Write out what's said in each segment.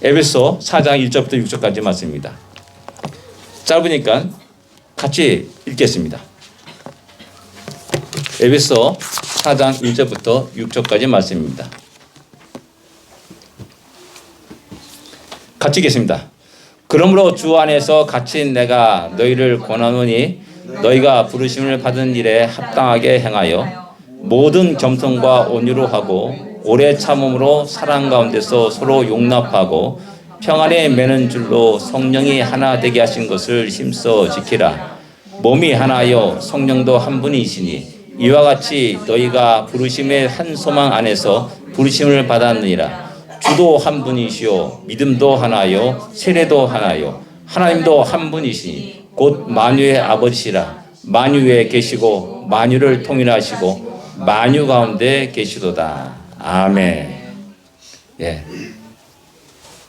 에베소 4장 1절부터 6절까지 말씀입니다. 짧으니까 같이 읽겠습니다. 에베소 4장 1절부터 6절까지 말씀입니다. 같이 읽겠습니다. 그러므로 주 안에서 갇힌 내가 너희를 권하노니 너희가 부르심을 받은 일에 합당하게 행하여 모든 겸손과 온유로 하고 오래 참음으로 사랑 가운데서 서로 용납하고 평안에 매는 줄로 성령이 하나 되게 하신 것을 힘써 지키라. 몸이 하나요 성령도 한 분이시니 이와 같이 너희가 부르심의 한 소망 안에서 부르심을 받았느니라. 주도 한 분이시요 믿음도 하나요 세례도 하나요 하나님도 한 분이시니 곧 만유의 아버지시라. 만유에 계시고 만유를 통일하시고 만유 가운데 계시도다. 아멘. 예.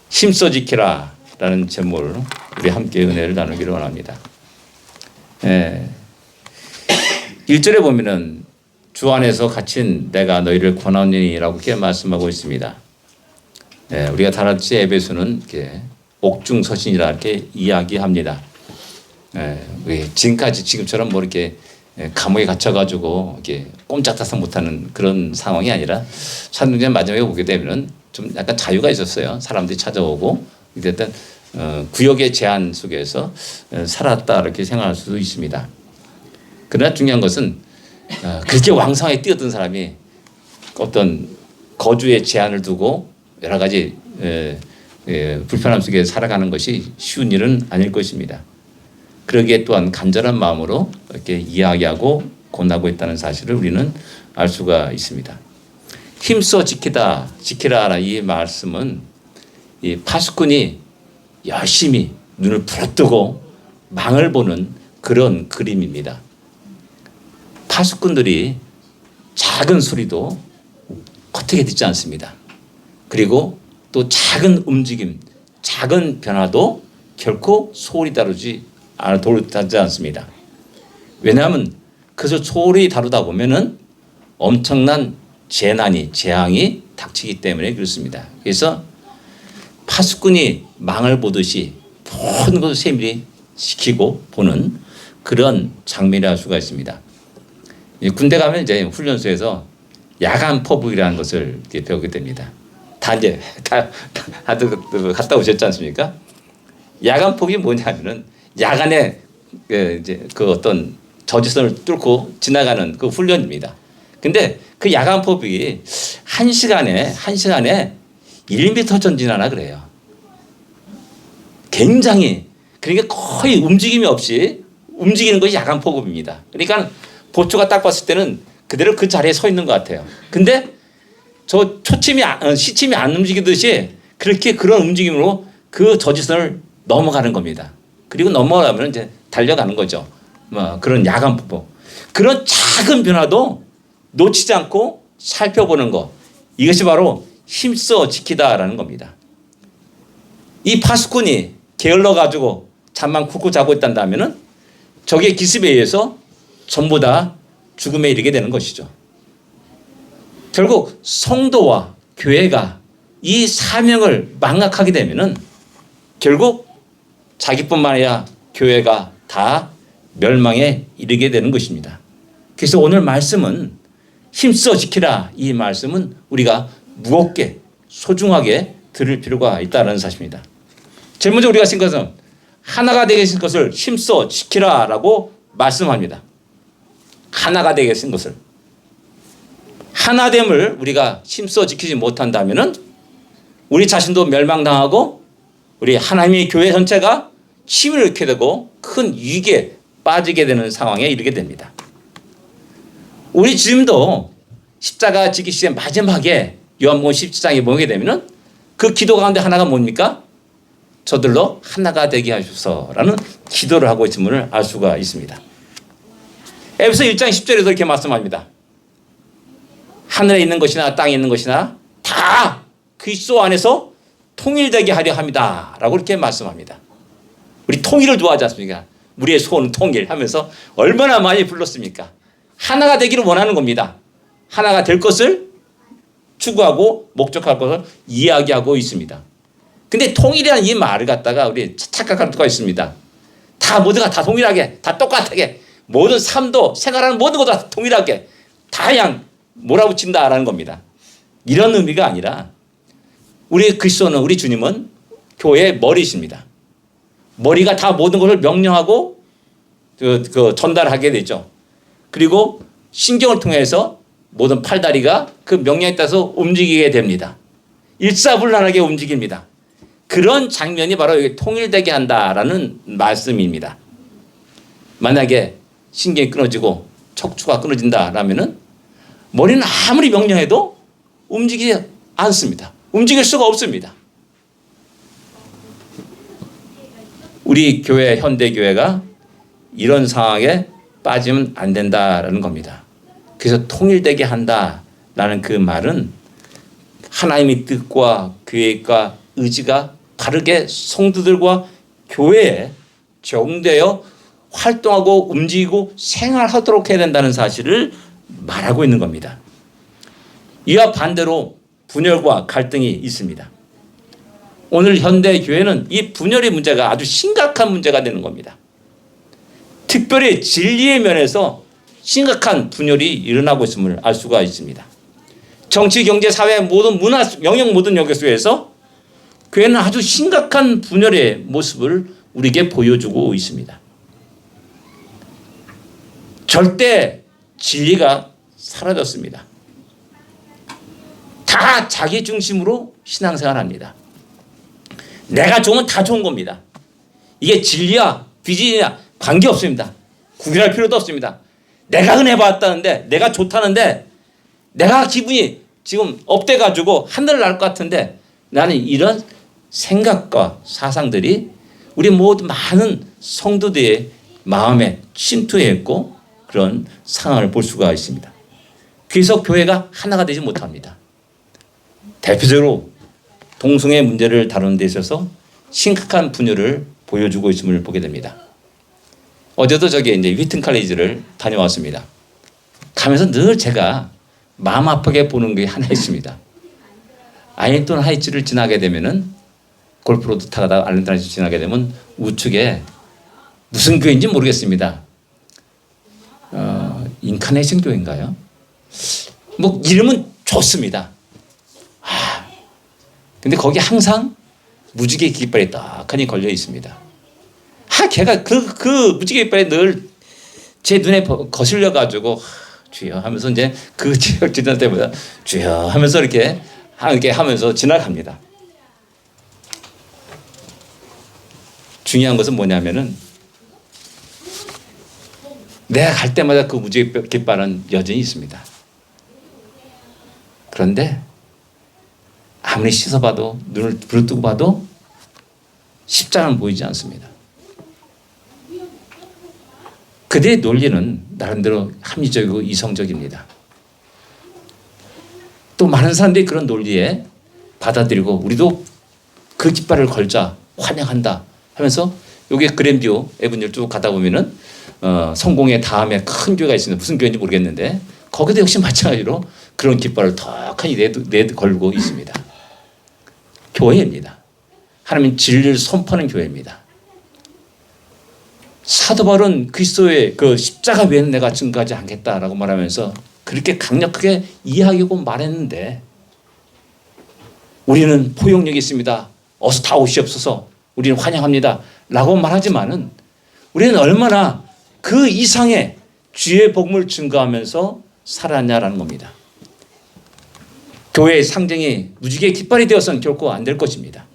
힘써 지키라 라는 제목을 우리 함께 은혜를 나누기를 원합니다. 예. 1절에 보면은 주 안에서 갇힌 내가 너희를 권하노니 라고 이렇게 말씀하고 있습니다. 예, 우리가 다 같이 에베소는 이렇게 옥중서신이라 이렇게 이야기합니다. 예, 지금까지 지금처럼 뭐 이렇게 감옥에 갇혀가지고 이렇게 꼼짝달싹 못하는 그런 상황이 아니라 사도행전 마지막에 보게 되면은 좀 약간 자유가 있었어요. 사람들이 찾아오고 일단 구역의 제한 속에서 살았다 이렇게 생각할 수도 있습니다. 그러나 중요한 것은 그렇게 왕성하게 뛰었던 사람이 어떤 거주의 제한을 두고 여러 가지 불편함 속에 살아가는 것이 쉬운 일은 아닐 것입니다. 그러기에 또한 간절한 마음으로 이렇게 이야기하고 권하고 있다는 사실을 우리는 알 수가 있습니다. 힘써 지키라 이 말씀은 이 파수꾼이 열심히 눈을 부릅뜨고 망을 보는 그런 그림입니다. 파수꾼들이 작은 소리도 겉하게 듣지 않습니다. 그리고 또 작은 움직임, 작은 변화도 결코 소홀히 다루지 않습니다. 왜냐하면 그것을 소홀히 다루다 보면은 엄청난 재앙이 닥치기 때문에 그렇습니다. 그래서 파수꾼이 망을 보듯이 모든 것을 세밀히 지키고 보는 그런 장면이 할 수가 있습니다. 군대 가면 이제 훈련소에서 야간 포북이라는 것을 배우게 됩니다. 다들 갔다 오셨지 않습니까? 야간 포북이 뭐냐면은 야간에 이제 그 어떤 저지선을 뚫고 지나가는 그 훈련입니다. 근데 그 야간 포북이 한 시간에 1m 전진하나 그래요. 굉장히 그러니까 거의 움직임이 없이 움직이는 것이 야간 포급입니다. 그러니까 보초가 딱 봤을 때는 그대로 그 자리에 서 있는 것 같아요. 근데 저 시침이 안 움직이듯이 그렇게 그런 움직임으로 그 저지선을 넘어가는 겁니다. 그리고 넘어가면 이제 달려가는 거죠. 뭐 그런 야간 포복. 그런 작은 변화도 놓치지 않고 살펴보는 것. 이것이 바로 힘써 지키다라는 겁니다. 이 파수꾼이 게을러 가지고 잠만 쿡쿡 자고 있단다면은 적의 기습에 의해서 전부 다 죽음에 이르게 되는 것이죠. 결국 성도와 교회가 이 사명을 망각하게 되면은 결국 자기뿐만 아니라 교회가 다 멸망에 이르게 되는 것입니다. 그래서 오늘 말씀은 힘써 지키라 이 말씀은 우리가 무겁게 소중하게 들을 필요가 있다는 사실입니다. 제일 먼저 우리가 쓴 것은 하나가 되게 하신 것을 힘써 지키라라고 말씀합니다. 하나가 되게 하신 것을. 하나됨을 우리가 힘써 지키지 못한다면은 우리 자신도 멸망당하고 우리 하나님의 교회 전체가 힘을 잃게 되고 큰 위기에 빠지게 되는 상황에 이르게 됩니다. 우리 지금도 십자가 지기 시대 마지막에 요한복음 17장에 보게 되면은 그 기도 가운데 하나가 뭡니까? 저들로 하나가 되게 하소서라는 기도를 하고 있음을 알 수가 있습니다. 에베소 1장 10절에서 이렇게 말씀합니다. 하늘에 있는 것이나 땅에 있는 것이나 다 그리스도 안에서 통일되게 하려 합니다. 라고 이렇게 말씀합니다. 우리 통일을 좋아하지 않습니까? 우리의 소원은 통일하면서 얼마나 많이 불렀습니까? 하나가 되기를 원하는 겁니다. 하나가 될 것을 추구하고 목적할 것을 이야기하고 있습니다. 근데 통일이라는 이 말을 갖다가 우리 착각하는 수가 있습니다. 다 모두가 다 동일하게, 다 똑같게, 모든 삶도 생활하는 모든 것도 다 동일하게 다 그냥 몰아붙인다라는 겁니다. 이런 의미가 아니라 우리 그리스도는, 우리 주님은 교회의 머리이십니다. 머리가 다 모든 것을 명령하고 전달하게 되죠. 그리고 신경을 통해서 모든 팔다리가 그 명령에 따라서 움직이게 됩니다. 일사불란하게 움직입니다. 그런 장면이 바로 여기 통일되게 한다라는 말씀입니다. 만약에 신경이 끊어지고 척추가 끊어진다라면은 머리는 아무리 명령해도 움직이지 않습니다. 움직일 수가 없습니다. 우리 교회, 현대교회가 이런 상황에 빠지면 안 된다라는 겁니다. 그래서 통일되게 한다라는 그 말은 하나님의 뜻과 계획과 의지가 바르게 성도들과 교회에 적용되어 활동하고 움직이고 생활하도록 해야 된다는 사실을 말하고 있는 겁니다. 이와 반대로 분열과 갈등이 있습니다. 오늘 현대 교회는 이 분열의 문제가 아주 심각한 문제가 되는 겁니다. 특별히 진리의 면에서 심각한 분열이 일어나고 있음을 알 수가 있습니다. 정치, 경제, 사회 모든 문화, 영역 모든 영역 속에서 교회는 아주 심각한 분열의 모습을 우리에게 보여주고 있습니다. 절대 진리가 사라졌습니다. 다 자기 중심으로 신앙생활합니다. 내가 좋으면 다 좋은 겁니다. 이게 진리야 비진이야 관계없습니다. 구별할 필요도 없습니다. 내가 은혜 받았다는데, 내가 좋다는데, 내가 기분이 지금 업돼가지고 하늘을 날 것 같은데, 나는 이런 생각과 사상들이 우리 모두 많은 성도들의 마음에 침투했고 그런 상황을 볼 수가 있습니다. 그래서 교회가 하나가 되지 못합니다. 대표적으로 동성애 문제를 다루는 데 있어서 심각한 분열을 보여주고 있음을 보게 됩니다. 어제도 저기 이제 휘튼 칼리지를 다녀왔습니다. 가면서 늘 제가 마음 아프게 보는 게 하나 있습니다. 아일랜드 하이츠를 지나게 되면은 골프로드 타다가 아일랜드 하이츠 지나게 되면 우측에 무슨 교회인지 모르겠습니다. 인카네이션 교회인가요? 뭐 이름은 좋습니다. 근데 거기 항상 무지개 깃발이 떡하니 걸려 있습니다. 걔가 그 무지개 깃발이 늘 제 눈에 거슬려 가지고 주여 하면서 이제 그 지역 지날 때보다 주여 하면서 이렇게 하면서 지나갑니다. 중요한 것은 뭐냐면은 내가 갈 때마다 그 무지개 깃발은 여전히 있습니다. 그런데 아무리 씻어봐도 눈을 부릅뜨고 봐도 십자가는 보이지 않습니다. 그들의 논리는 나름대로 합리적이고 이성적입니다. 또 많은 사람들이 그런 논리에 받아들이고 우리도 그 깃발을 걸자 환영한다 하면서 여기 그랜디오 에브뉴를 쭉 가다 보면은 성공의 다음에 큰 교회가 있습니다. 무슨 교회인지 모르겠는데 거기도 역시 마찬가지로 그런 깃발을 턱하니 내도 걸고 있습니다. 교회입니다. 하나님 진리를 선포하는 교회입니다. 사도 바울은 그리스도의 그 십자가 외에는 내가 증거하지 않겠다라고 말하면서 그렇게 강력하게 이야기하고 말했는데 우리는 포용력이 있습니다. 어서 다 오시옵소서. 우리는 환영합니다. 라고 말하지만은 우리는 얼마나 그 이상의 주의 복음을 증거하면서 살았냐라는 겁니다. 교회의 상징이 무지개 깃발이 되어서는 결코 안 될 것입니다.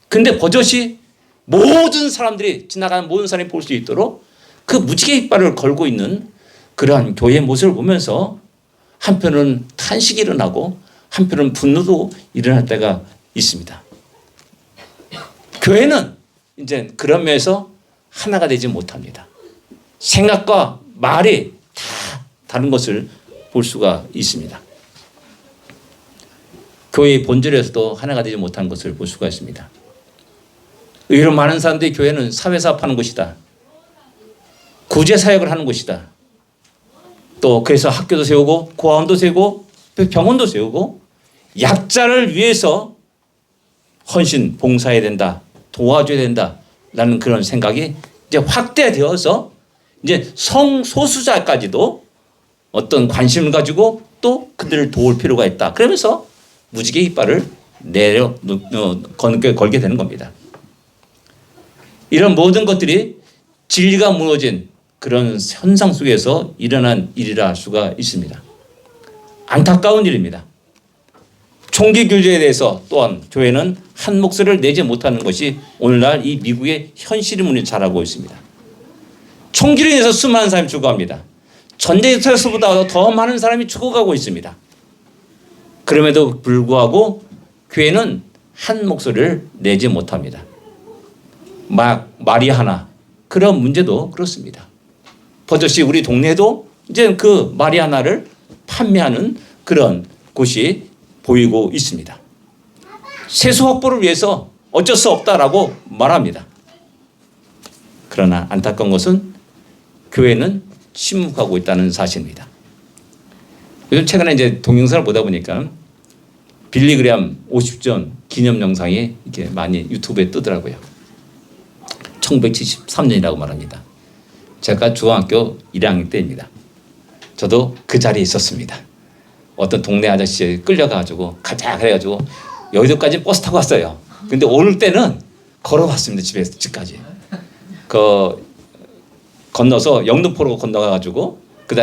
근데 버젓이 모든 사람들이 지나가는 모든 사람이 볼 수 있도록 그 무지개 깃발을 걸고 있는 그러한 교회의 모습을 보면서 한편은 탄식이 일어나고 한편은 분노도 일어날 때가 있습니다. 교회는 이제 그런 면에서 하나가 되지 못합니다. 생각과 말이 다 다른 것을 볼 수가 있습니다. 교회의 본질에서도 하나가 되지 못하는 것을 볼 수가 있습니다. 의외로 많은 사람들이 교회는 사회사업하는 곳이다. 구제사역을 하는 곳이다. 또 그래서 학교도 세우고 고아원도 세우고 병원도 세우고 약자를 위해서 헌신, 봉사해야 된다, 도와줘야 된다라는 그런 생각이 이제 확대되어서 이제 성소수자까지도 어떤 관심을 가지고 또 그들을 도울 필요가 있다. 그러면서 무지개 이빨을 걸게 되는 겁니다. 이런 모든 것들이 진리가 무너진 그런 현상 속에서 일어난 일이라 할 수가 있습니다. 안타까운 일입니다. 총기 규제에 대해서 또한 교회는 한 목소리를 내지 못하는 것이 오늘날 이 미국의 현실임을 잘 알고 있습니다. 총기로 인해서 수많은 사람이 죽어갑니다. 전쟁에서보다 더 많은 사람이 죽어가고 있습니다. 그럼에도 불구하고 교회는 한 목소리를 내지 못합니다. 말이 하나 그런 문제도 그렇습니다. 버젓이 우리 동네에도 이제 그 말이 하나를 판매하는 그런 곳이 보이고 있습니다. 세수 확보를 위해서 어쩔 수 없다라고 말합니다. 그러나 안타까운 것은 교회는 침묵하고 있다는 사실입니다. 요즘 최근에 이제 동영상을 보다 보니까 빌리그램 50전 기념 영상이 이렇게 많이 유튜브에 뜨더라고요. 1973년이라고 말합니다. 제가 중학교 1학년 때입니다. 저도 그 자리에 있었습니다. 어떤 동네 아저씨에 끌려가지고 가자 그래가지고 여의도까지 버스 타고 왔어요. 근데 오늘 때는 걸어갔습니다. 집까지. 건너서 영등포로 건너가가지고 그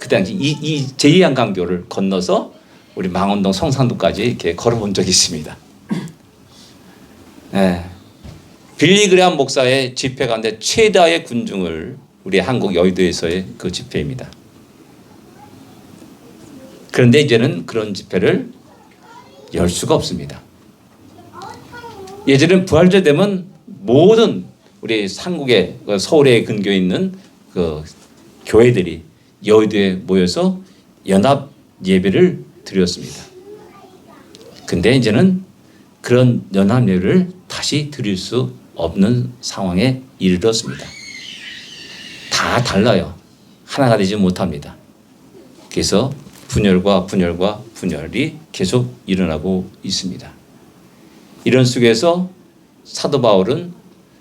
당시 이 제2한강교를 건너서 우리 망원동 성산도까지 이렇게 걸어본 적이 있습니다. 네. 빌리그램 목사의 집회 가운데 최다의 군중을 우리 한국 여의도에서의 그 집회입니다. 그런데 이제는 그런 집회를 열 수가 없습니다. 예전엔 부활절 되면 모든 우리 한국의 서울에 근교에 있는 그 교회들이 여의도에 모여서 연합 예배를 드렸습니다. 근데 이제는 그런 연합 예배를 다시 드릴 수 없는 상황에 이르렀습니다. 다 달라요. 하나가 되지 못합니다. 그래서 분열이 계속 일어나고 있습니다. 이런 속에서 사도 바울은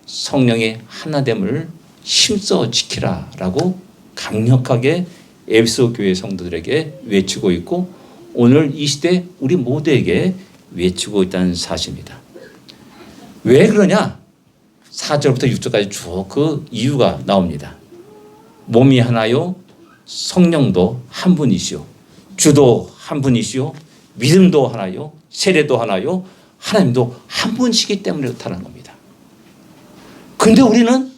성령의 하나됨을 힘써 지키라라고 강력하게 에베소 교회 성도들에게 외치고 있고 오늘 이 시대 우리 모두에게 외치고 있다는 사실입니다. 왜 그러냐? 4절부터 6절까지 쭉 그 이유가 나옵니다. 몸이 하나요, 성령도 한 분이시요, 주도 한 분이시요, 믿음도 하나요, 세례도 하나요, 하나님도 한 분이시기 때문에 그렇다는 겁니다. 근데 우리는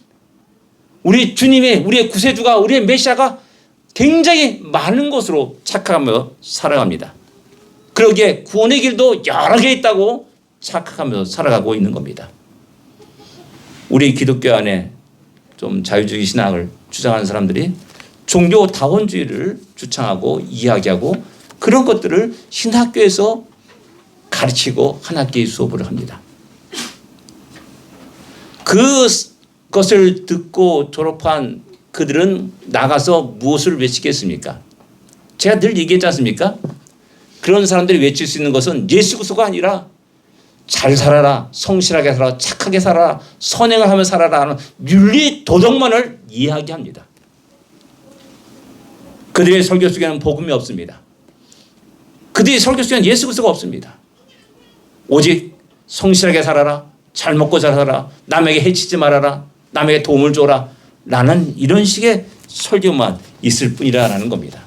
우리 주님의, 우리의 구세주가, 우리의 메시아가 굉장히 많은 것으로 착각하며 살아갑니다. 그러기에 구원의 길도 여러 개 있다고 착각하며 살아가고 있는 겁니다. 우리 기독교 안에 좀 자유주의 신학을 주장하는 사람들이 종교다원주의를 주창하고 이야기하고 그런 것들을 신학교에서 가르치고 한 학기의 수업을 합니다. 그것을 듣고 졸업한 그들은 나가서 무엇을 외치겠습니까? 제가 늘 얘기했지 않습니까? 그런 사람들이 외칠 수 있는 것은 예수 그리스도가 아니라 잘 살아라, 성실하게 살아라, 착하게 살아라, 선행을 하며 살아라 하는 윤리 도덕만을 이야기합니다. 그들의 설교 속에는 복음이 없습니다. 그들의 설교 속에는 예수 그리스도가 없습니다. 오직 성실하게 살아라, 잘 먹고 잘 살아라, 남에게 해치지 말아라, 남에게 도움을 줘라 라는 이런 식의 설교만 있을 뿐이라는 겁니다.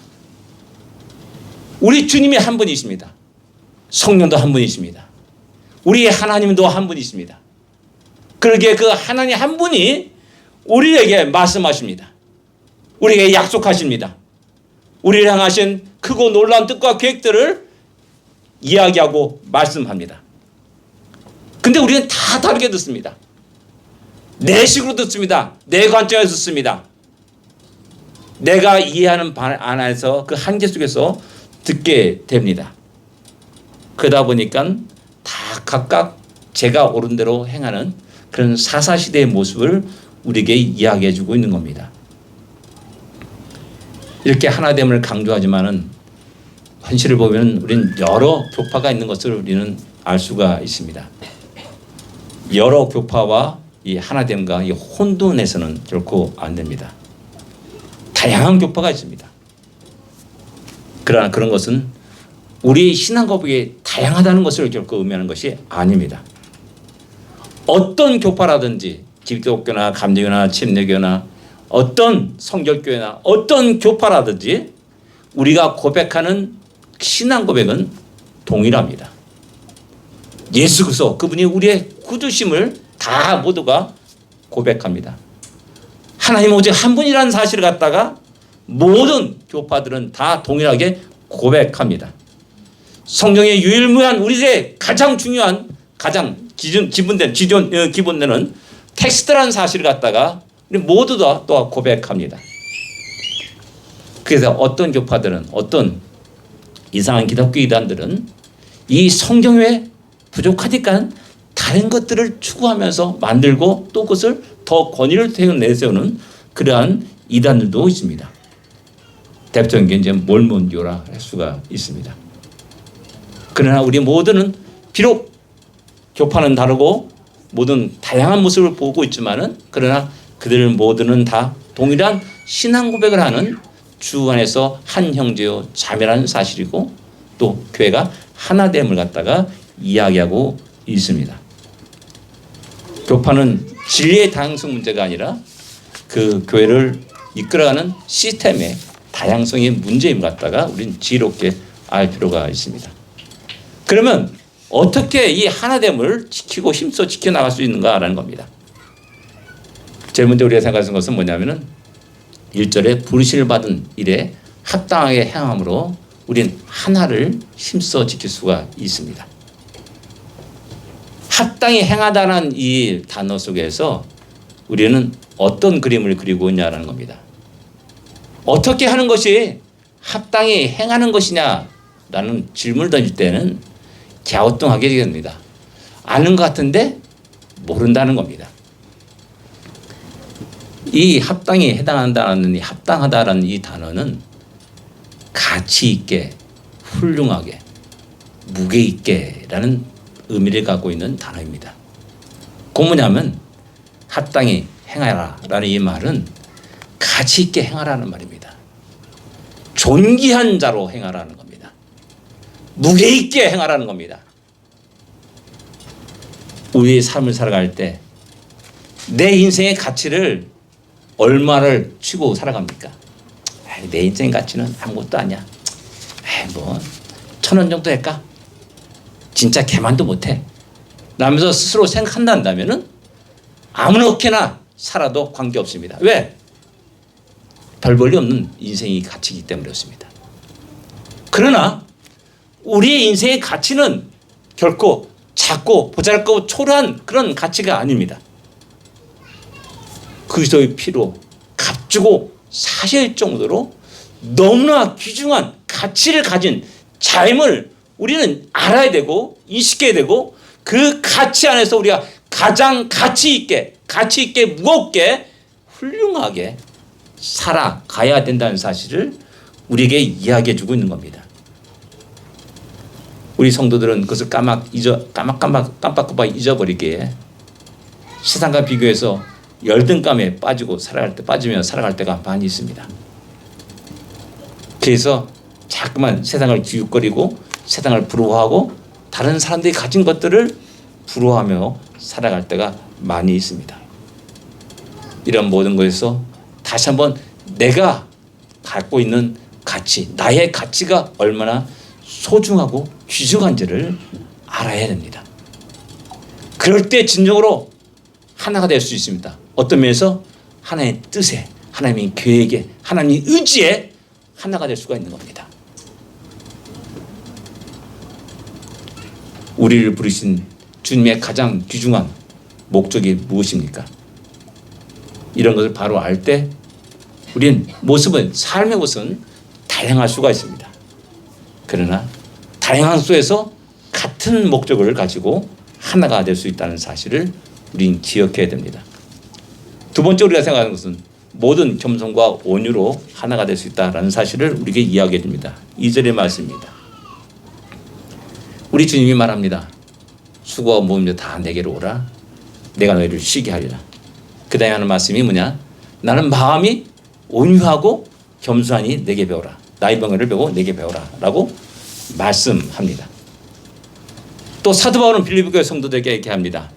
우리 주님이 한 분이십니다. 성령도 한 분이십니다. 우리 하나님도 한 분이십니다. 그러기에 그 하나님 한 분이 우리에게 말씀하십니다. 우리에게 약속하십니다. 우리를 향하신 크고 놀라운 뜻과 계획들을 이야기하고 말씀합니다. 근데 우리는 다 다르게 듣습니다. 내 식으로 듣습니다. 내 관점에서 듣습니다. 내가 이해하는 반 안에서 그 한계 속에서 듣게 됩니다. 그러다 보니까 다 각각 제가 옳은 대로 행하는 그런 사사시대의 모습을 우리에게 이야기해 주고 있는 겁니다. 이렇게 하나됨을 강조하지만은 현실을 보면 우리는 여러 교파가 있는 것을 우리는 알 수가 있습니다. 여러 교파와 이 하나됨과 이 혼돈에서는 결코 안 됩니다. 다양한 교파가 있습니다. 그러나 그런 것은 우리의 신앙 고백이 다양하다는 것을 결코 의미하는 것이 아닙니다. 어떤 교파라든지 기독교나 감리교나 침례교나 어떤 성결교회나 어떤 교파라든지 우리가 고백하는 신앙 고백은 동일합니다. 예수 그리스도 그분이 우리의 구주심을 다 모두가 고백합니다. 하나님 오직 한 분이라는 사실을 갖다가 모든 교파들은 다 동일하게 고백합니다. 성경의 유일무이한 우리의 가장 중요한 가장 기본되는 텍스트라는 사실을 갖다가 우리 모두 다 또 고백합니다. 그래서 어떤 교파들은 어떤 이상한 기독교 이단들은 이 성경 외에 부족하니까 다른 것들을 추구하면서 만들고 또 그것을 더 권위를 내세우는 그러한 이단들도 있습니다. 대표적인 게 이제 몰몬교라 할 수가 있습니다. 그러나 우리 모두는 비록 교파는 다르고 모든 다양한 모습을 보고 있지만은 그러나 그들 모두는 다 동일한 신앙 고백을 하는 주 안에서 한 형제요 자매라는 사실이고 또 교회가 하나됨을 갖다가 이야기하고 있습니다. 교파는 진리의 다양성 문제가 아니라 그 교회를 이끌어가는 시스템의 다양성의 문제임 갖다가 우리는 지혜롭게 알 필요가 있습니다. 그러면 어떻게 이 하나됨을 지키고 힘써 지켜나갈 수 있는가라는 겁니다. 제일 먼저 우리가 생각하는 것은 뭐냐면은 1절에 부르심을 받은 일에 합당하게 행함으로 우리는 하나를 힘써 지킬 수가 있습니다. 합당히 행하다는 이 단어 속에서 우리는 어떤 그림을 그리고 있냐라는 겁니다. 어떻게 하는 것이 합당히 행하는 것이냐라는 질문을 던질 때는 갸우뚱하게 됩니다. 아는 것 같은데 모른다는 겁니다. 이 합당히 해당한다는 이 합당하다라는 이 단어는 가치 있게, 훌륭하게, 무게 있게라는 의미를 갖고 있는 단어입니다. 그 뭐냐면 합당히 행하라라는 이 말은 가치 있게 행하라는 말입니다. 존귀한 자로 행하라는 겁니다. 무게 있게 행하라는 겁니다. 우리의 삶을 살아갈 때 내 인생의 가치를 얼마를 치고 살아갑니까? 내 인생의 가치는 아무것도 아니야. 뭐 1,000원 정도 할까? 진짜 개만도 못해. 라면서 스스로 생각한다면은 아무렇게나 살아도 관계없습니다. 왜? 별 볼일 없는 인생이 가치이기 때문에 그렇습니다. 그러나 우리의 인생의 가치는 결코 작고 보잘것없고 초라한 그런 가치가 아닙니다. 그리스도의 피로 값주고 사실 정도로 너무나 귀중한 가치를 가진 삶을 우리는 알아야 되고 인식해야 되고 그 가치 안에서 우리가 가장 가치 있게 무겁게 훌륭하게 살아가야 된다는 사실을 우리에게 이야기해 주고 있는 겁니다. 우리 성도들은 그것을 깜빡깜빡 잊어버리기에 세상과 비교해서 열등감에 빠지며 살아갈 때가 많이 있습니다. 그래서 자꾸만 세상을 기웃거리고 세상을 부러워하고 다른 사람들이 가진 것들을 부러워하며 살아갈 때가 많이 있습니다. 이런 모든 것에서 다시 한번 내가 갖고 있는 가치, 나의 가치가 얼마나 소중하고 귀중한지를 알아야 됩니다. 그럴 때 진정으로 하나가 될 수 있습니다. 어떤 면에서 하나님의 뜻에, 하나님의 계획에, 하나님의 의지에 하나가 될 수가 있는 겁니다. 우리를 부르신 주님의 가장 귀중한 목적이 무엇입니까? 이런 것을 바로 알 때 우리는 삶의 모습은 다양할 수가 있습니다. 그러나 다양한 속에서 같은 목적을 가지고 하나가 될 수 있다는 사실을 우리는 기억해야 됩니다. 두 번째 우리가 생각하는 것은 모든 겸손과 온유로 하나가 될 수 있다는 사실을 우리에게 이야기해 줍니다. 2절의 말씀입니다. 우리 주님이 말합니다. 수고와 무거운 다 내게로 오라. 내가 너희를 쉬게 하리라. 그 다음에 하는 말씀이 뭐냐? 나는 마음이 온유하고 겸손하니 내게 배우라. 나의 병을 배우고 내게 배우라 라고 말씀합니다. 또 사도 바울은 빌립보 교회 성도들에게 이렇게 합니다.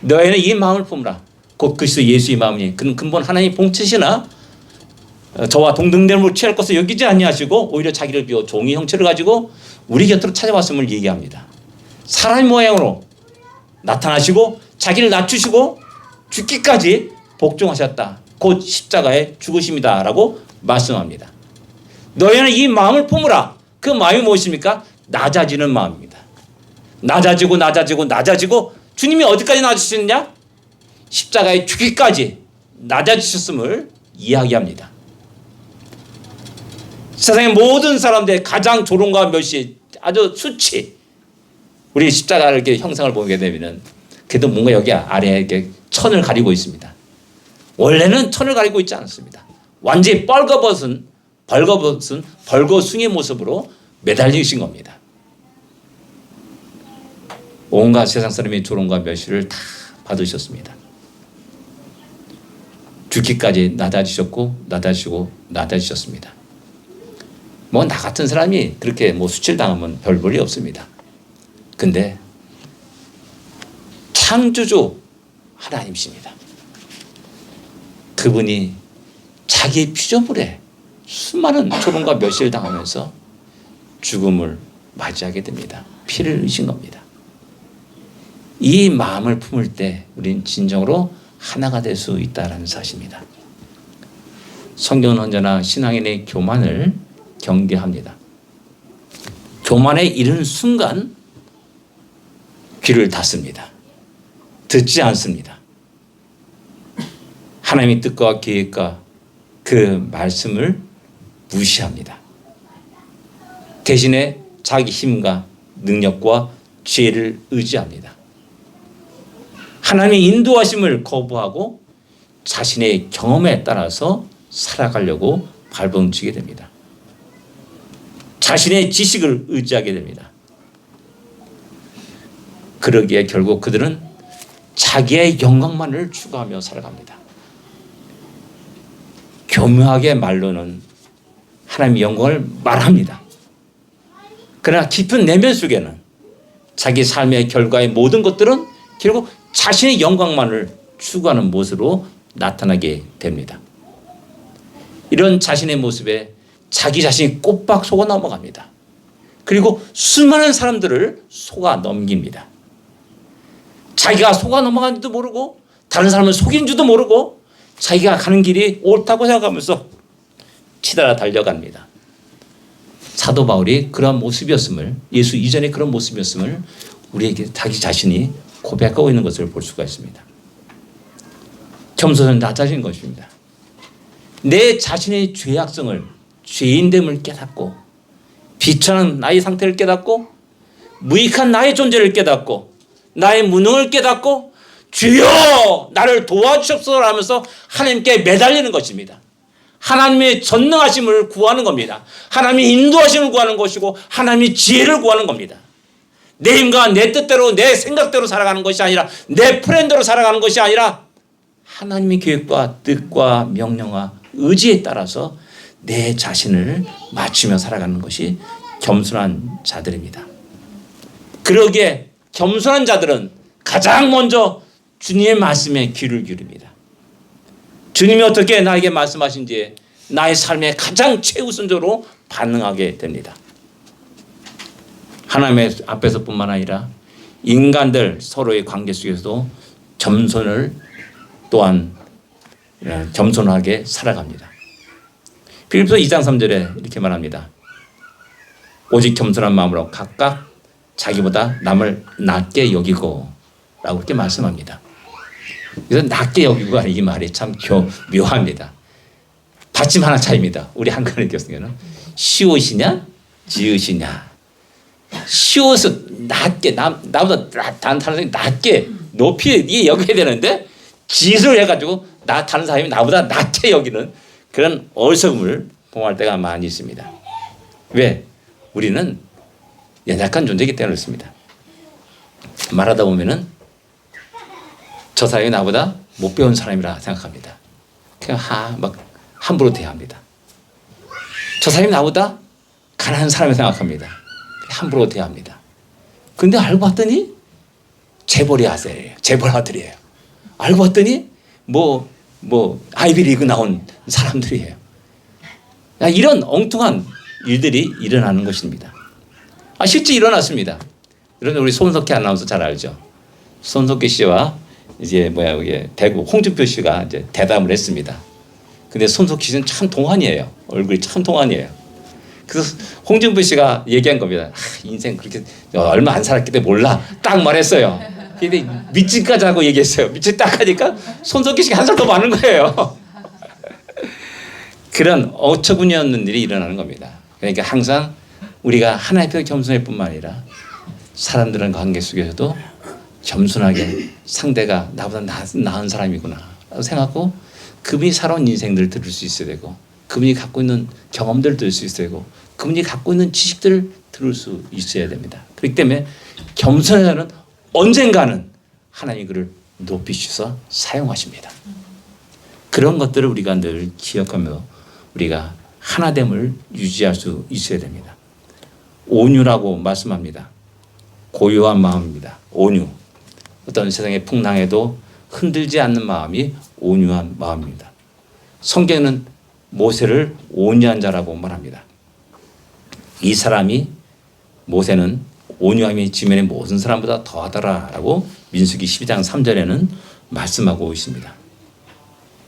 너희는 이 마음을 품으라. 곧 그리스도 예수의 마음이니 그는 근본 하나님의 본체시나 저와 동등됨으로 취할 것을 여기지 아니하시고 오히려 자기를 비워 종의 형체를 가지고 우리 곁으로 찾아왔음을 얘기합니다. 사람의 모양으로 나타나시고 자기를 낮추시고 죽기까지 복종하셨다. 곧 십자가의 죽으심이다 라고 말씀합니다. 너희는 이 마음을 품으라. 그 마음이 무엇입니까? 낮아지는 마음입니다. 낮아지고 낮아지고 낮아지고 주님이 어디까지 낮아지셨냐? 십자가의 죽기까지 낮아지셨음을 이야기합니다. 세상의 모든 사람들의 가장 조롱과 멸시, 아주 수치. 우리 십자가를 이렇게 형상을 보게 되면은 그래도 뭔가 여기 아래에 이렇게 천을 가리고 있습니다. 원래는 천을 가리고 있지 않습니다. 완전히 벌거벗은 벌거숭이의 모습으로 매달리신 겁니다. 온갖 세상 사람의 조롱과 멸시를 다 받으셨습니다. 죽기까지 낮아지셨고 낮아지고 낮아지셨습니다. 뭐 나 같은 사람이 그렇게 뭐 수치를 당하면 별 볼이 없습니다. 근데 창조주 하나님이십니다. 그분이 자기 피조물에 수많은 조롱과 멸시를 당하면서 죽음을 맞이하게 됩니다. 피를 흘리신 겁니다. 이 마음을 품을 때 우리는 진정으로 하나가 될 수 있다는 사실입니다. 성경은 언제나 신앙인의 교만을 경계합니다. 교만에 이르는 순간 귀를 닫습니다. 듣지 않습니다. 하나님의 뜻과 계획과 그 말씀을 무시합니다. 대신에 자기 힘과 능력과 지혜를 의지합니다. 하나님의 인도하심을 거부하고 자신의 경험에 따라서 살아가려고 발버둥치게 됩니다. 자신의 지식을 의지하게 됩니다. 그러기에 결국 그들은 자기의 영광만을 추구하며 살아갑니다. 교묘하게 말로는 하나님의 영광을 말합니다. 그러나 깊은 내면 속에는 자기 삶의 결과의 모든 것들은 결국 자신의 영광만을 추구하는 모습으로 나타나게 됩니다. 이런 자신의 모습에 자기 자신이 꼬박 속아 넘어갑니다. 그리고 수많은 사람들을 속아 넘깁니다. 자기가 속아 넘어가는지도 모르고 다른 사람을 속인 줄도 모르고 자기가 가는 길이 옳다고 생각하면서 치달아 달려갑니다. 사도 바울이 그런 모습이었음을, 예수 이전에 그런 모습이었음을 우리에게 자기 자신이 고백하고 있는 것을 볼 수가 있습니다. 겸손은 낮아진 것입니다. 내 자신의 죄악성을, 죄인됨을 깨닫고 비천한 나의 상태를 깨닫고 무익한 나의 존재를 깨닫고 나의 무능을 깨닫고 주여 나를 도와주옵소서 하면서 하나님께 매달리는 것입니다. 하나님의 전능하심을 구하는 겁니다. 하나님의 인도하심을 구하는 것이고 하나님의 지혜를 구하는 겁니다. 내 힘과 내 뜻대로 내 생각대로 살아가는 것이 아니라 내 프렌드로 살아가는 것이 아니라 하나님의 계획과 뜻과 명령과 의지에 따라서 내 자신을 맞추며 살아가는 것이 겸손한 자들입니다. 그러기에 겸손한 자들은 가장 먼저 주님의 말씀에 귀를 기울입니다. 주님이 어떻게 나에게 말씀하신지 나의 삶의 가장 최우선적으로 반응하게 됩니다. 하나님의 앞에서뿐만 아니라 인간들 서로의 관계 속에서도 겸손을 또한 겸손하게 살아갑니다. 빌립보서 2장 3절에 이렇게 말합니다. 오직 겸손한 마음으로 각각 자기보다 남을 낮게 여기고 라고 이렇게 말씀합니다. 그래서 낮게 여기고 이 말이 참 묘합니다. 받침 하나 차이입니다. 우리 한글의 교수님은 시옷이냐 지읒이냐. 시옷은 낮게 나보다 다른 사람이 낮게 높이 여겨야 되는데 지읒을 해가지고 다른 사람이 나보다 낮게 여기는 그런 어리석음을 봉할 때가 많이 있습니다. 왜? 우리는 연약한 존재이기 때문에 그렇습니다. 말하다 보면은 저 사람이 나보다 못 배운 사람이라 생각합니다. 그냥 막 함부로 대합니다. 저 사람이 나보다 가난한 사람이 생각합니다. 함부로 대합니다. 근데 알고 봤더니 재벌의 아들이에요. 재벌 아들이에요. 알고 봤더니 아이비리그 나온 사람들이에요. 이런 엉뚱한 일들이 일어나는 것입니다. 실제 일어났습니다. 그런데 우리 손석희 아나운서 잘 알죠? 손석희 씨와 이제 대구 홍준표 씨가 이제 대담을 했습니다. 근데 손석희 씨는 참 동안이에요. 얼굴이 참 동안이에요. 그래서 홍준표 씨가 얘기한 겁니다. 인생 그렇게 얼마 안 살았기 때문에 몰라. 딱 말했어요. 근데 미친까지 하고 얘기했어요. 미친 딱 하니까 손석희 씨가 한 살 더 많은 거예요. 그런 어처구니없는 일이 일어나는 겁니다. 그러니까 항상 우리가 하나의 표 겸손할 뿐만 아니라 사람들은 관계 속에서도 겸손하게 상대가 나보다 나은 사람이구나 생각하고 그분이 살아온 인생들을 들을 수 있어야 되고 그분이 갖고 있는 경험들을 들을 수 있어야 되고 그분이 갖고 있는 지식들을 들을 수 있어야 됩니다. 그렇기 때문에 겸손한 자는 언젠가는 하나님이 그를 높이 주셔서 사용하십니다. 그런 것들을 우리가 늘 기억하며 우리가 하나됨을 유지할 수 있어야 됩니다. 온유라고 말씀합니다. 고요한 마음입니다. 온유. 어떤 세상의 풍랑에도 흔들지 않는 마음이 온유한 마음입니다. 성경은 모세를 온유한 자라고 말합니다. 이 사람이 모세는 온유함이 지면의 모든 사람보다 더하더라라고 민수기 12장 3절에는 말씀하고 있습니다.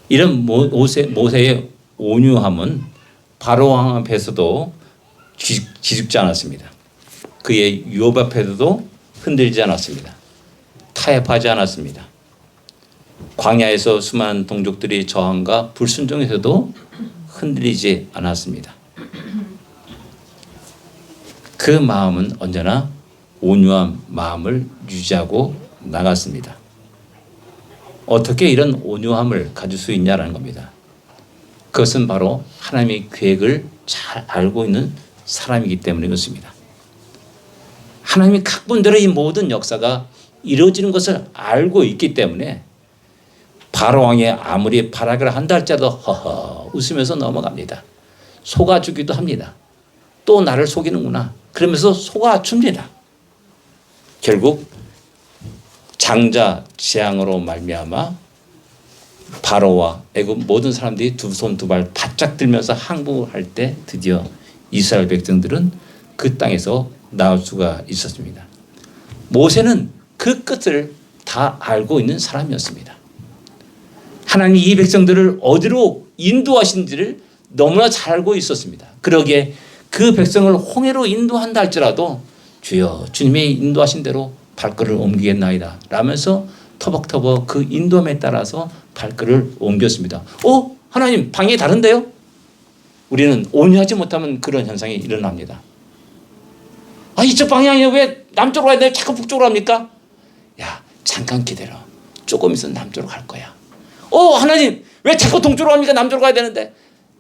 이런 모세의 온유함은 바로 왕 앞에서도 기죽지 않았습니다. 그의 유업 앞에서도 흔들리지 않았습니다. 타협하지 않았습니다. 광야에서 수많은 동족들이 저항과 불순종에서도 흔들리지 않았습니다. 그 마음은 언제나 온유한 마음을 유지하고 나갔습니다. 어떻게 이런 온유함을 가질 수 있냐라는 겁니다. 그것은 바로 하나님의 계획을 잘 알고 있는 사람이기 때문에 그렇습니다. 하나님이 각본대로 이 모든 역사가 이루어지는 것을 알고 있기 때문에 바로왕이 아무리 발악을 한다 할지라도 허허 웃으면서 넘어갑니다. 속아주기도 합니다. 또 나를 속이는구나 그러면서 속아줍니다. 결국 장자 재앙으로 말미암아 바로와 애굽 모든 사람들이 두 손 두 발 바짝 들면서 항복할 때 드디어 이스라엘 백성들은 그 땅에서 나올 수가 있었습니다. 모세는 그 끝을 다 알고 있는 사람이었습니다. 하나님이 이 백성들을 어디로 인도하신지를 너무나 잘 알고 있었습니다. 그러기에 그 백성을 홍해로 인도한다 할지라도 주여 주님의 인도하신 대로 발걸음을 옮기겠나이다 라면서 터벅터벅 그 인도함에 따라서 발걸음을 옮겼습니다. 하나님 방향이 다른데요? 우리는 온유하지 못하면 그런 현상이 일어납니다. 이쪽 방향이 왜 남쪽으로 가야 돼? 자꾸 북쪽으로 합니까? 야 잠깐 기다려. 조금 있으면 남쪽으로 갈 거야. 하나님 왜 자꾸 동쪽으로 합니까? 남쪽으로 가야 되는데.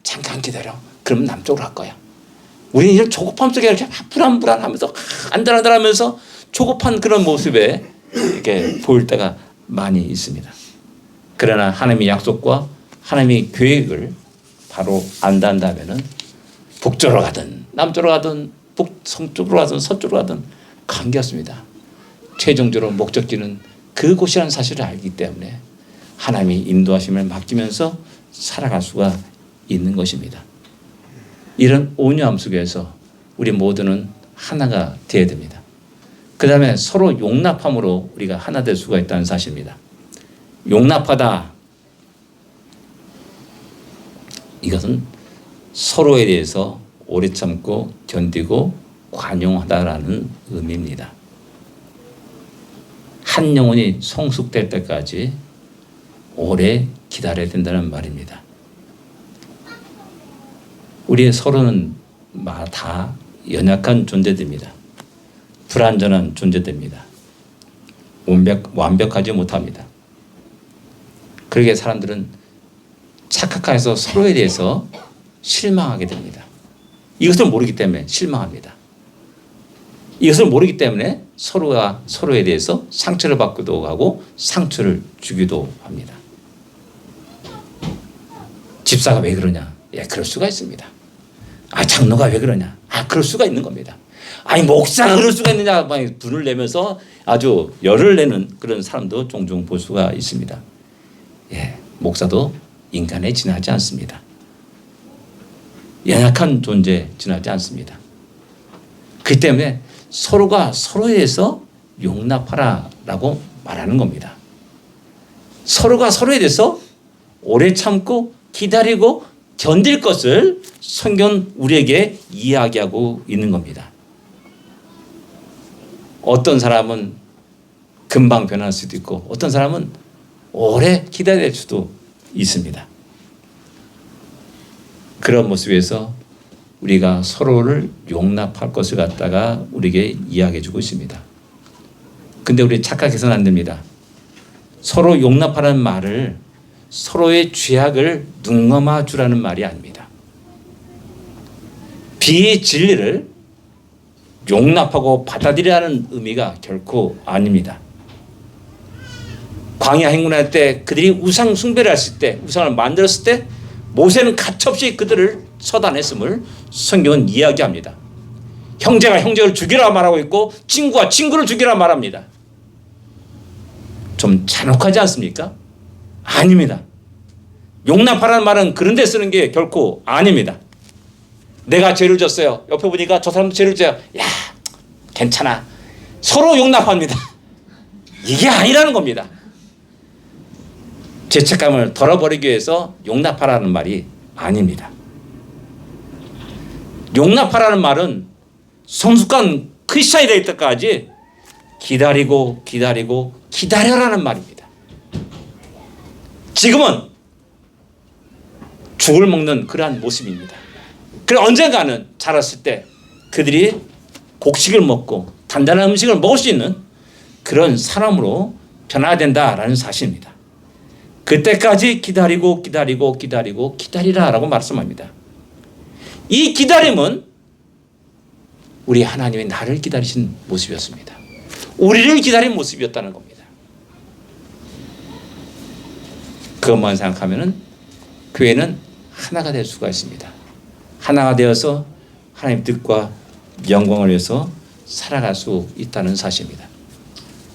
잠깐 기다려. 그러면 남쪽으로 갈 거야. 우리는 이런 조급함 속에 이렇게 불안불안하면서 안달안달하면서 조급한 그런 모습에 이렇게 보일 때가 많이 있습니다. 그러나 하나님의 약속과 하나님의 계획을 바로 안다면은 북쪽으로 가든 남쪽으로 가든 성쪽으로 가든 서쪽으로 가든 관계없습니다. 최종적으로 목적지는 그곳이라는 사실을 알기 때문에 하나님이 인도하심을 맡기면서 살아갈 수가 있는 것입니다. 이런 온유함 속에서 우리 모두는 하나가 되어야 됩니다. 그 다음에 서로 용납함으로 우리가 하나 될 수가 있다는 사실입니다. 용납하다. 이것은 서로에 대해서 오래 참고 견디고 관용하다라는 의미입니다. 한 영혼이 성숙될 때까지 오래 기다려야 된다는 말입니다. 우리 서로는 다 연약한 존재들입니다. 불완전한 존재들입니다. 완벽하지 못합니다. 그러기에 사람들은 착각해서 서로에 대해서 실망하게 됩니다. 이것을 모르기 때문에 실망합니다. 이것을 모르기 때문에 서로가 서로에 대해서 상처를 받기도 하고 상처를 주기도 합니다. 집사가 왜 그러냐? 예, 그럴 수가 있습니다. 장로가 왜 그러냐? 그럴 수가 있는 겁니다. 목사가 그럴 수가 있느냐? 막 분을 내면서 아주 열을 내는 그런 사람도 종종 볼 수가 있습니다. 예, 목사도 인간에 지나지 않습니다. 연약한 존재에 지나지 않습니다. 그 때문에 서로가 서로에 대해서 용납하라라고 말하는 겁니다. 서로가 서로에 대해서 오래 참고 기다리고 견딜 것을 성경은 우리에게 이야기하고 있는 겁니다. 어떤 사람은 금방 변할 수도 있고 어떤 사람은 오래 기다릴 수도 있습니다. 그런 모습에서 우리가 서로를 용납할 것을 갖다가 우리에게 이야기해 주고 있습니다. 근데 우리 착각해서는 안 됩니다. 서로 용납하라는 말을 서로의 죄악을 눈감아 주라는 말이 아닙니다. 비진리를 용납하고 받아들이라는 의미가 결코 아닙니다. 광야 행군할 때 그들이 우상 숭배를 했을 때, 우상을 만들었을 때 모세는 가차없이 그들을 처단했음을 성경은 이야기합니다. 형제가 형제를 죽이라 말하고 있고 친구가 친구를 죽이라 말합니다. 좀 잔혹하지 않습니까? 아닙니다. 용납하라는 말은 그런 데 쓰는 게 결코 아닙니다. 내가 죄를 졌어요. 옆에 보니까 저 사람도 죄를 져요. 야, 괜찮아. 서로 용납합니다. 이게 아니라는 겁니다. 죄책감을 덜어버리기 위해서 용납하라는 말이 아닙니다. 용납하라는 말은 성숙한 크리스찬이 될 때까지 기다리고 기다리고 기다려라는 말입니다. 지금은 죽을 먹는 그러한 모습입니다. 그래 언젠가는 자랐을 때 그들이 곡식을 먹고 단단한 음식을 먹을 수 있는 그런 사람으로 변화해야 된다라는 사실입니다. 그때까지 기다리고 기다리고 기다리고 기다리라라고 말씀합니다. 이 기다림은 우리 하나님의 나를 기다리신 모습이었습니다. 우리를 기다린 모습이었다는 겁니다. 그것만 생각하면 교회는 하나가 될 수가 있습니다. 하나가 되어서 하나님 뜻과 영광을 위해서 살아갈 수 있다는 사실입니다.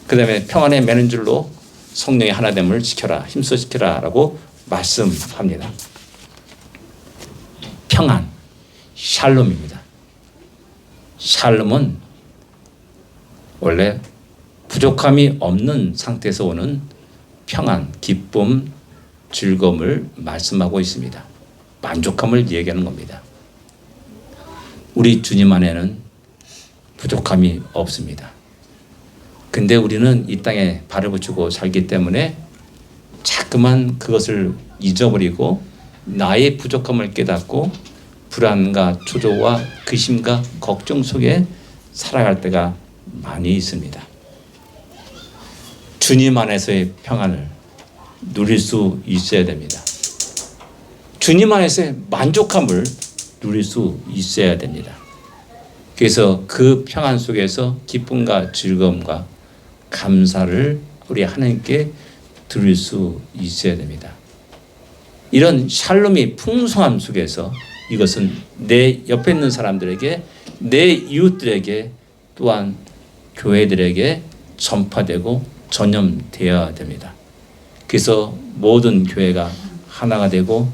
그 다음에 평안에 매는 줄로 성령의 하나됨을 지켜라, 힘써 지켜라 라고 말씀합니다. 평안, 샬롬입니다. 샬롬은 원래 부족함이 없는 상태에서 오는 평안, 기쁨, 즐거움을 말씀하고 있습니다. 만족함을 얘기하는 겁니다. 우리 주님 안에는 부족함이 없습니다. 근데 우리는 이 땅에 발을 붙이고 살기 때문에 자꾸만 그것을 잊어버리고 나의 부족함을 깨닫고 불안과 초조와 근심과 걱정 속에 살아갈 때가 많이 있습니다. 주님 안에서의 평안을 누릴 수 있어야 됩니다. 주님 안에서의 만족함을 누릴 수 있어야 됩니다. 그래서 그 평안 속에서 기쁨과 즐거움과 감사를 우리 하나님께 드릴 수 있어야 됩니다. 이런 샬롬이 풍성함 속에서 이것은 내 옆에 있는 사람들에게, 내 이웃들에게, 또한 교회들에게 전파되고 전염되어야 됩니다. 그래서 모든 교회가 하나가 되고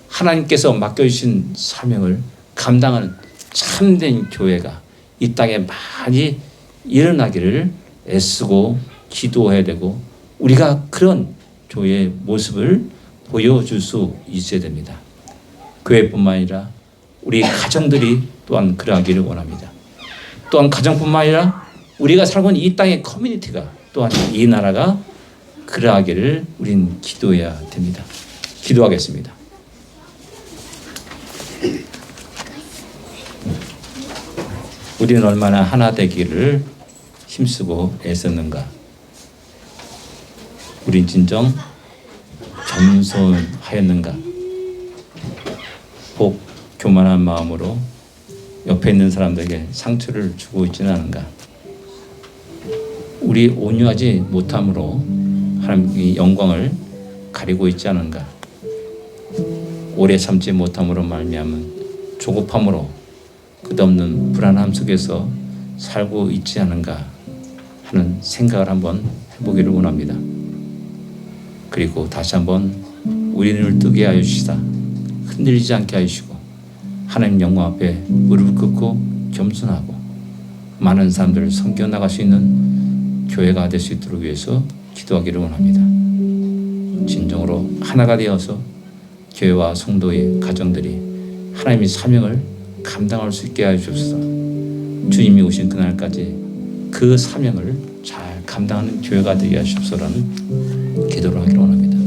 하나님께서 맡겨주신 사명을 감당하는 참된 교회가 이 땅에 많이 일어나기를 애쓰고 기도해야 되고 우리가 그런 교회의 모습을 보여줄 수 있어야 됩니다. 교회뿐만 아니라 우리 가정들이 또한 그러하기를 원합니다. 또한 가정뿐만 아니라 우리가 살고 있는 이 땅의 커뮤니티가 또한 이 나라가 그러하기를 우린 기도해야 됩니다. 기도하겠습니다. 우리는 얼마나 하나 되기를 힘쓰고 애썼는가. 우린 진정 겸손하였는가. 혹 교만한 마음으로 옆에 있는 사람들에게 상처를 주고 있지는 않은가. 우리 온유하지 못함으로 하나님의 영광을 가리고 있지 않은가? 오래 참지 못함으로 말미암은 조급함으로 끝없는 불안함 속에서 살고 있지 않은가 하는 생각을 한번 해보기를 원합니다. 그리고 다시 한번 우리 눈을 뜨게 하여 주시다. 흔들리지 않게 하시고 하나님 영광 앞에 무릎을 꿇고 겸손하고 많은 사람들을 섬겨 나갈 수 있는 교회가 될 수 있도록 위해서 기도하기를 원합니다. 진정으로 하나가 되어서 교회와 성도의 가정들이 하나님의 사명을 감당할 수 있게 하여 주옵소서. 주님이 오신 그날까지 그 사명을 잘 감당하는 교회가 되게 하시옵소서라는 기도를 하기를 원합니다.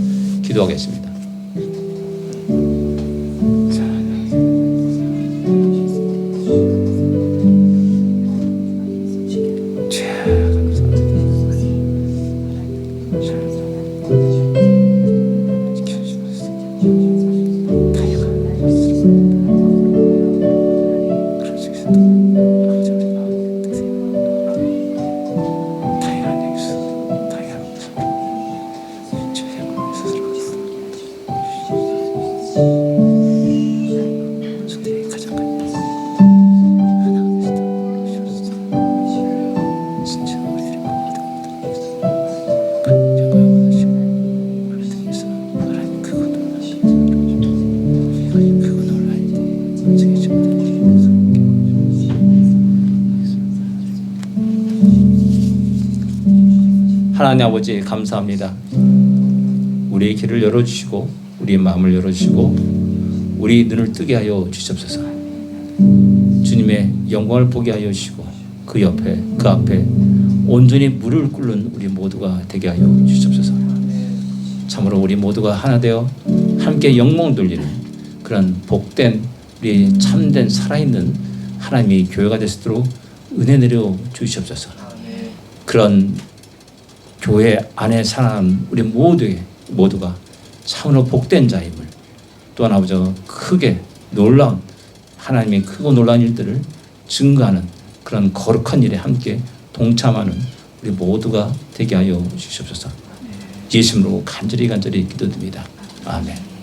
기도하겠습니다. 하나님 아버지 감사합니다. 우리의 길을 열어주시고 우리의 마음을 열어주시고 우리 눈을 뜨게 하여 주시옵소서. 주님의 영광을 보게 하여 주시고 그 옆에 그 앞에 온전히 무릎을 꿇는 우리 모두가 되게 하여 주시옵소서. 참으로 우리 모두가 하나 되어 함께 영광 돌리는 그런 복된 우리 참된 살아있는 하나님의 교회가 될 수 있도록 은혜 내려 주시옵소서. 그런 교회 안에 사는 우리 모두가 참으로 복된 자임을 또한 아버지가 크게 놀라운 하나님의 크고 놀라운 일들을 증거하는 그런 거룩한 일에 함께 동참하는 우리 모두가 되게 하여 주시옵소서. 예수님으로 간절히 기도드립니다. 아멘.